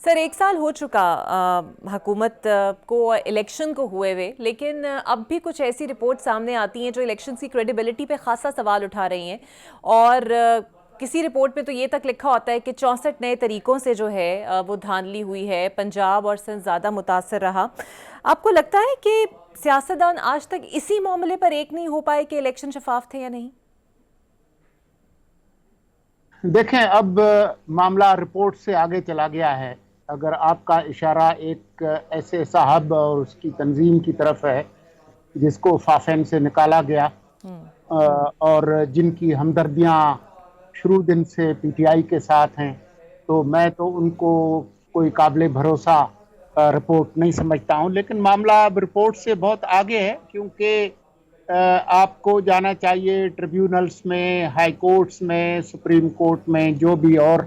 سر 1 سال ہو چکا حکومت کو الیکشن کو ہوئے ہوئے، لیکن اب بھی کچھ ایسی رپورٹ سامنے آتی ہیں جو الیکشنز کی کریڈیبلٹی پہ خاصا سوال اٹھا رہی ہیں، اور کسی رپورٹ پہ تو یہ تک لکھا ہوتا ہے کہ 64 نئے طریقوں سے جو ہے وہ دھاندلی ہوئی ہے، پنجاب اور سندھ زیادہ متاثر رہا۔ آپ کو لگتا ہے کہ سیاستدان آج تک اسی معاملے پر ایک نہیں ہو پائے کہ الیکشن شفاف تھے یا نہیں؟ دیکھیں، اب معاملہ رپورٹ سے آگے چلا گیا ہے۔ اگر آپ کا اشارہ ایک ایسے صاحب اور اس کی تنظیم کی طرف ہے جس کو فافین سے نکالا گیا اور جن کی ہمدردیاں شروع دن سے پی ٹی آئی کے ساتھ ہیں، تو میں تو ان کو کوئی قابل بھروسہ رپورٹ نہیں سمجھتا ہوں۔ لیکن معاملہ اب رپورٹ سے بہت آگے ہے، کیونکہ آپ کو جانا چاہیے ٹریبیونلز میں، ہائی کورٹس میں، سپریم کورٹ میں، جو بھی اور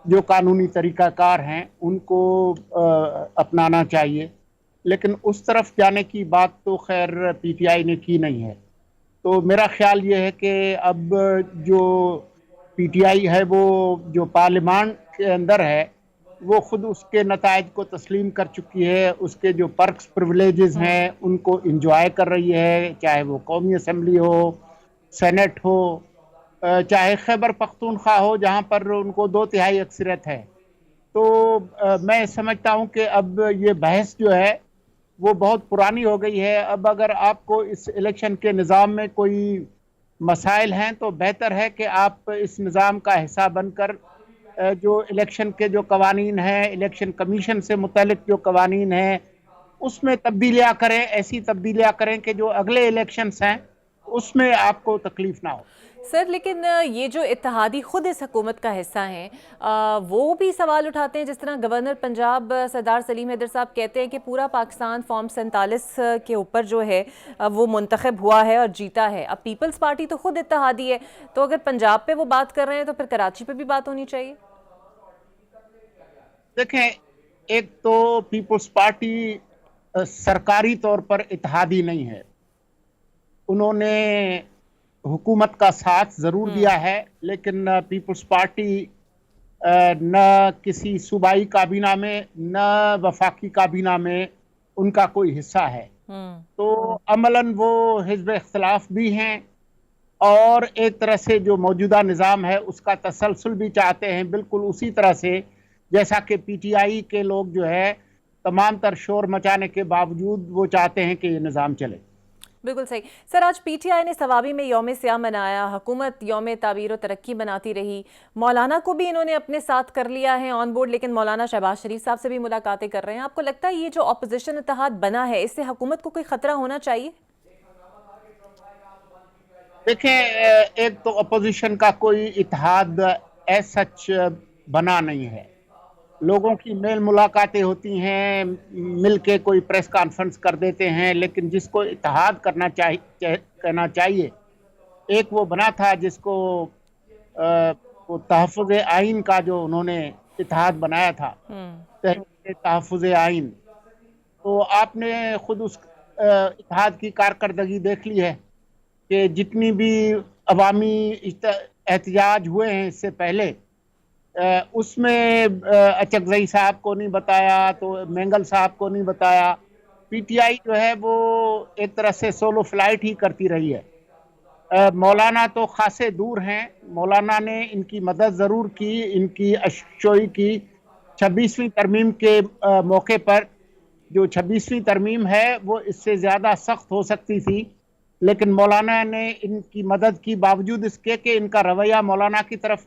جو قانونی طریقہ کار ہیں ان کو اپنانا چاہیے۔ لیکن اس طرف جانے کی بات تو خیر پی ٹی آئی نے کی نہیں ہے۔ تو میرا خیال یہ ہے کہ اب جو پی ٹی آئی ہے وہ جو پارلیمان کے اندر ہے وہ خود اس کے نتائج کو تسلیم کر چکی ہے، اس کے جو پرکس پریولیجز ہیں ان کو انجوائے کر رہی ہے، چاہے وہ قومی اسمبلی ہو، سینٹ ہو، چاہے خیبر پختونخوا ہو جہاں پر ان کو 2/3 اکثریت ہے۔ تو میں سمجھتا ہوں کہ اب یہ بحث جو ہے وہ بہت پرانی ہو گئی ہے۔ اب اگر آپ کو اس الیکشن کے نظام میں کوئی مسائل ہیں تو بہتر ہے کہ آپ اس نظام کا حصہ بن کر جو الیکشن کے جو قوانین ہیں، الیکشن کمیشن سے متعلق جو قوانین ہیں اس میں تبدیلیاں کریں، ایسی تبدیلیاں کریں کہ جو اگلے الیکشنز ہیں اس میں آپ کو تکلیف نہ ہو۔ سر لیکن یہ جو اتحادی خود اس حکومت کا حصہ ہیں وہ بھی سوال اٹھاتے ہیں، جس طرح گورنر پنجاب سردار سلیم حیدر صاحب کہتے ہیں کہ پورا پاکستان فارم 47 کے اوپر جو ہے وہ منتخب ہوا ہے اور جیتا ہے۔ اب پیپلز پارٹی تو خود اتحادی ہے، تو اگر پنجاب پہ وہ بات کر رہے ہیں تو پھر کراچی پہ بھی بات ہونی چاہیے۔ دیکھیں، ایک تو پیپلز پارٹی سرکاری طور پر اتحادی نہیں ہے۔ انہوں نے حکومت کا ساتھ ضرور دیا ہے، لیکن پیپلز پارٹی نہ کسی صوبائی کابینہ میں نہ وفاقی کابینہ میں ان کا کوئی حصہ ہے۔ تو عملاً وہ حزب اختلاف بھی ہیں، اور ایک طرح سے جو موجودہ نظام ہے اس کا تسلسل بھی چاہتے ہیں، بالکل اسی طرح سے جیسا کہ پی ٹی آئی کے لوگ جو ہے تمام تر شور مچانے کے باوجود وہ چاہتے ہیں کہ یہ نظام چلے۔ بالکل صحیح۔ سر آج پی ٹی آئی نے ثوابی میں یوم سیاہ منایا، حکومت یوم تعبیر و ترقی مناتی رہی، مولانا کو بھی انہوں نے اپنے ساتھ کر لیا ہے آن بورڈ، لیکن مولانا شہباز شریف صاحب سے بھی ملاقاتیں کر رہے ہیں۔ آپ کو لگتا ہے یہ جو اپوزیشن اتحاد بنا ہے اس سے حکومت کو کوئی خطرہ ہونا چاہیے؟ دیکھیں، ایک تو اپوزیشن کا کوئی اتحاد ایز سچ بنا نہیں ہے۔ لوگوں کی میل ملاقاتیں ہوتی ہیں، مل کے کوئی پریس کانفرنس کر دیتے ہیں، لیکن جس کو اتحاد کرنا چاہیے ایک وہ بنا تھا جس کو وہ تحفظ آئین کا جو انہوں نے اتحاد بنایا تھا، تحریک تحفظ آئین۔ تو آپ نے خود اس اتحاد کی کارکردگی دیکھ لی ہے کہ جتنی بھی عوامی احتجاج ہوئے ہیں اس سے پہلے، اس میں اچکزئی صاحب کو نہیں بتایا تو مینگل صاحب کو نہیں بتایا۔ پی ٹی آئی جو ہے وہ ایک طرح سے سولو فلائٹ ہی کرتی رہی ہے۔ مولانا تو خاصے دور ہیں، مولانا نے ان کی مدد ضرور کی، ان کی اششوئی کی 26ویں ترمیم کے موقع پر۔ جو 26ویں ترمیم ہے وہ اس سے زیادہ سخت ہو سکتی تھی، لیکن مولانا نے ان کی مدد کی، باوجود اس کے کہ ان کا رویہ مولانا کی طرف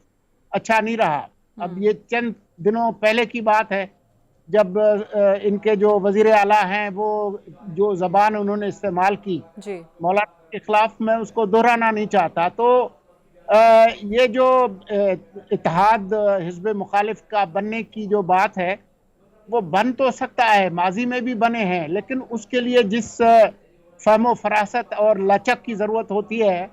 اچھا نہیں رہا۔ اب یہ چند دنوں پہلے کی بات ہے جب ان کے جو وزیر اعلیٰ ہیں وہ جو زبان انہوں نے استعمال کی جی مولانا کے خلاف، میں اس کو دہرانا نہیں چاہتا۔ تو یہ جو اتحاد حزب مخالف کا بننے کی جو بات ہے وہ بن تو سکتا ہے، ماضی میں بھی بنے ہیں، لیکن اس کے لیے جس فہم و فراست اور لچک کی ضرورت ہوتی ہے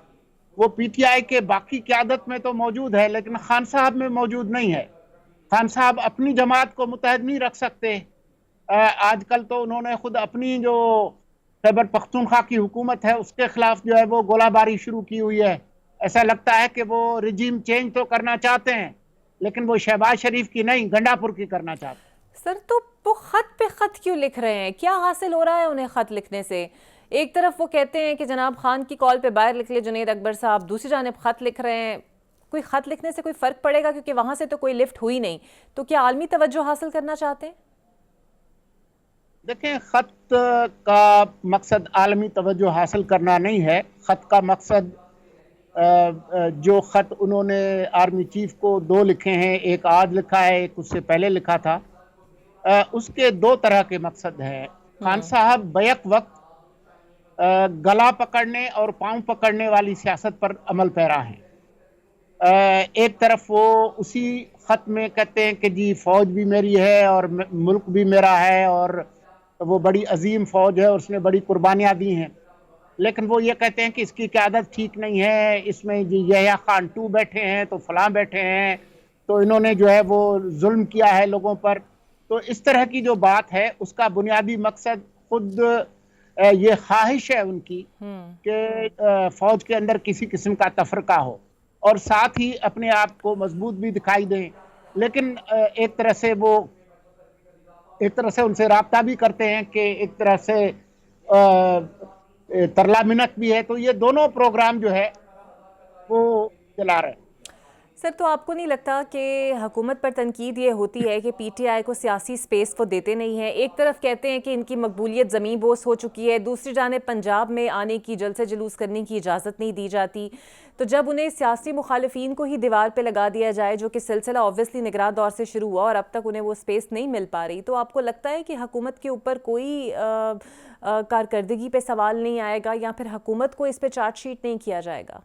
وہ پی ٹی آئی کے باقی قیادت میں تو موجود ہے، لیکن خان صاحب میں موجود نہیں ہے۔ خان صاحب اپنی جماعت کو متحد نہیں رکھ سکتے۔ آج کل تو انہوں نے خود اپنی جو خیبر پختونخوا کی حکومت ہے اس کے خلاف جو ہے وہ گولہ باری شروع کی ہوئی ہے۔ ایسا لگتا ہے کہ وہ رجیم چینج تو کرنا چاہتے ہیں، لیکن وہ شہباز شریف کی نہیں, گنڈاپور کی کرنا چاہتے. سر تو وہ خط پہ خط کیوں لکھ رہے ہیں؟ کیا حاصل ہو رہا ہے انہیں خط لکھنے سے؟ ایک طرف وہ کہتے ہیں کہ جناب خان کی کال پہ باہر لکھ لے جنید اکبر صاحب، دوسری جانب خط لکھ رہے ہیں. کوئی خط لکھنے سے کوئی فرق پڑے گا؟ کیونکہ وہاں سے تو کوئی لفٹ ہوئی نہیں. تو کیا عالمی توجہ حاصل کرنا چاہتے ہیں؟ دیکھیں, خط کا مقصد عالمی توجہ حاصل کرنا نہیں ہے. خط کا مقصد جو خط انہوں نے آرمی چیف کو 2 لکھے ہیں, ایک آج لکھا ہے, ایک اس سے پہلے لکھا تھا, اس کے 2 طرح کے مقصد ہیں. خان صاحب بیک وقت گلا پکڑنے اور پاؤں پکڑنے والی سیاست پر عمل پیرا ہیں. ایک طرف وہ اسی خط میں کہتے ہیں کہ جی فوج بھی میری ہے اور ملک بھی میرا ہے, اور وہ بڑی عظیم فوج ہے اور اس نے بڑی قربانیاں دی ہیں. لیکن وہ یہ کہتے ہیں کہ اس کی قیادت ٹھیک نہیں ہے, اس میں جی یحییٰ خان 2 بیٹھے ہیں تو فلاں بیٹھے ہیں, تو انہوں نے جو ہے وہ ظلم کیا ہے لوگوں پر. تو اس طرح کی جو بات ہے اس کا بنیادی مقصد خود یہ خواہش ہے ان کی کہ فوج کے اندر کسی قسم کا تفرقہ ہو اور ساتھ ہی اپنے آپ کو مضبوط بھی دکھائی دیں. لیکن ایک طرح سے ان سے رابطہ بھی کرتے ہیں کہ ایک طرح سے ترلا منت بھی ہے. تو یہ دونوں پروگرام جو ہے وہ چلا رہے ہیں. سر تو آپ کو نہیں لگتا کہ حکومت پر تنقید یہ ہوتی ہے کہ پی ٹی آئی کو سیاسی سپیس وہ دیتے نہیں ہیں؟ ایک طرف کہتے ہیں کہ ان کی مقبولیت زمین بوس ہو چکی ہے, دوسری جانب پنجاب میں آنے کی, جلسے جلوس کرنے کی اجازت نہیں دی جاتی. تو جب انہیں سیاسی مخالفین کو ہی دیوار پہ لگا دیا جائے, جو کہ سلسلہ آبویسلی نگراں دور سے شروع ہوا اور اب تک انہیں وہ سپیس نہیں مل پا رہی, تو آپ کو لگتا ہے کہ حکومت کے اوپر کوئی کارکردگی پہ سوال نہیں آئے گا, یا پھر حکومت کو اس پہ چارج شیٹ نہیں کیا جائے گا؟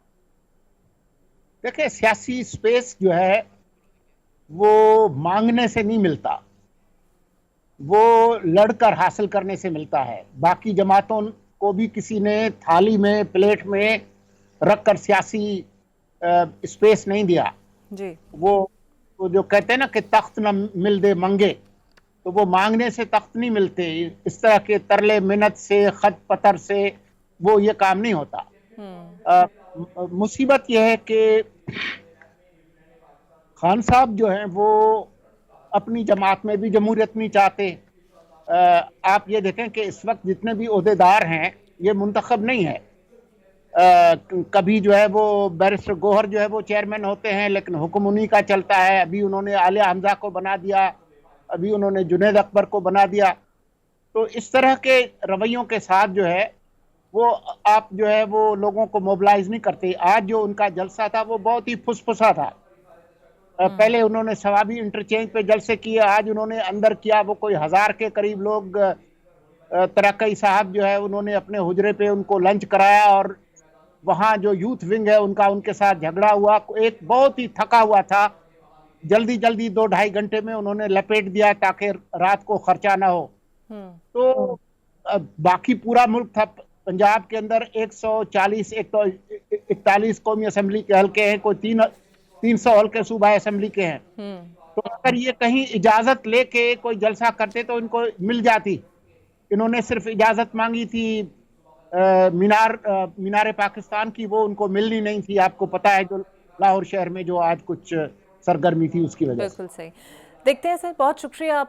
دیکھیں, سیاسی سپیس جو ہے وہ مانگنے سے نہیں ملتا, وہ لڑ کر حاصل کرنے سے ملتا ہے. باقی جماعتوں کو بھی کسی نے تھالی میں, پلیٹ میں رکھ کر سیاسی سپیس نہیں دیا. جی, وہ جو کہتے ہیں نا کہ تخت نہ مل دے منگے, تو وہ مانگنے سے تخت نہیں ملتے. اس طرح کے ترلے منت سے, خط پتر سے وہ یہ کام نہیں ہوتا. مصیبت یہ ہے کہ خان صاحب جو ہیں وہ اپنی جماعت میں بھی جمہوریت نہیں چاہتے. آپ یہ دیکھیں کہ اس وقت جتنے بھی عہدیدار ہیں یہ منتخب نہیں ہے. کبھی جو ہے وہ بیرسٹر گوہر جو ہے وہ چیئرمین ہوتے ہیں, لیکن حکم انہی کا چلتا ہے. ابھی انہوں نے عالیہ حمزہ کو بنا دیا, ابھی انہوں نے جنید اکبر کو بنا دیا. تو اس طرح کے رویوں کے ساتھ جو ہے وہ آپ جو ہے وہ لوگوں کو موبلائز نہیں کرتے. آج جو ان کا جلسہ تھا وہ بہت ہی پھسپھسا تھا. پہلے انہوں نے ثوابی انٹرچینج پہ جلسے کیے, آج انہوں نے اندر کیا, وہ کوئی 1000 کے قریب لوگ. ترقی صاحب جو ہے انہوں نے اپنے حجرے پہ ان کو لنچ کرایا, اور وہاں جو یوتھ ونگ ہے ان کے ساتھ جھگڑا ہوا. ایک بہت ہی تھکا ہوا تھا, جلدی 2-2.5 گھنٹے میں انہوں نے لپیٹ دیا تاکہ رات کو خرچہ نہ ہو. تو باقی پورا ملک تھا. پنجاب کے اندر 141 قومی اسمبلی کے حلقے ہیں, کوئی 300 حلقے صوبہ اسمبلی کے ہیں. تو اگر یہ کہیں اجازت لے کے کوئی جلسہ کرتے تو ان کو مل جاتی. انہوں نے صرف اجازت مانگی تھی مینار پاکستان کی, وہ ان کو ملنی نہیں تھی. آپ کو پتا ہے جو لاہور شہر میں جو آج کچھ سرگرمی تھی اس کی وجہ سے. بالکل صحیح. دیکھتے ہیں سر, بہت شکریہ آپ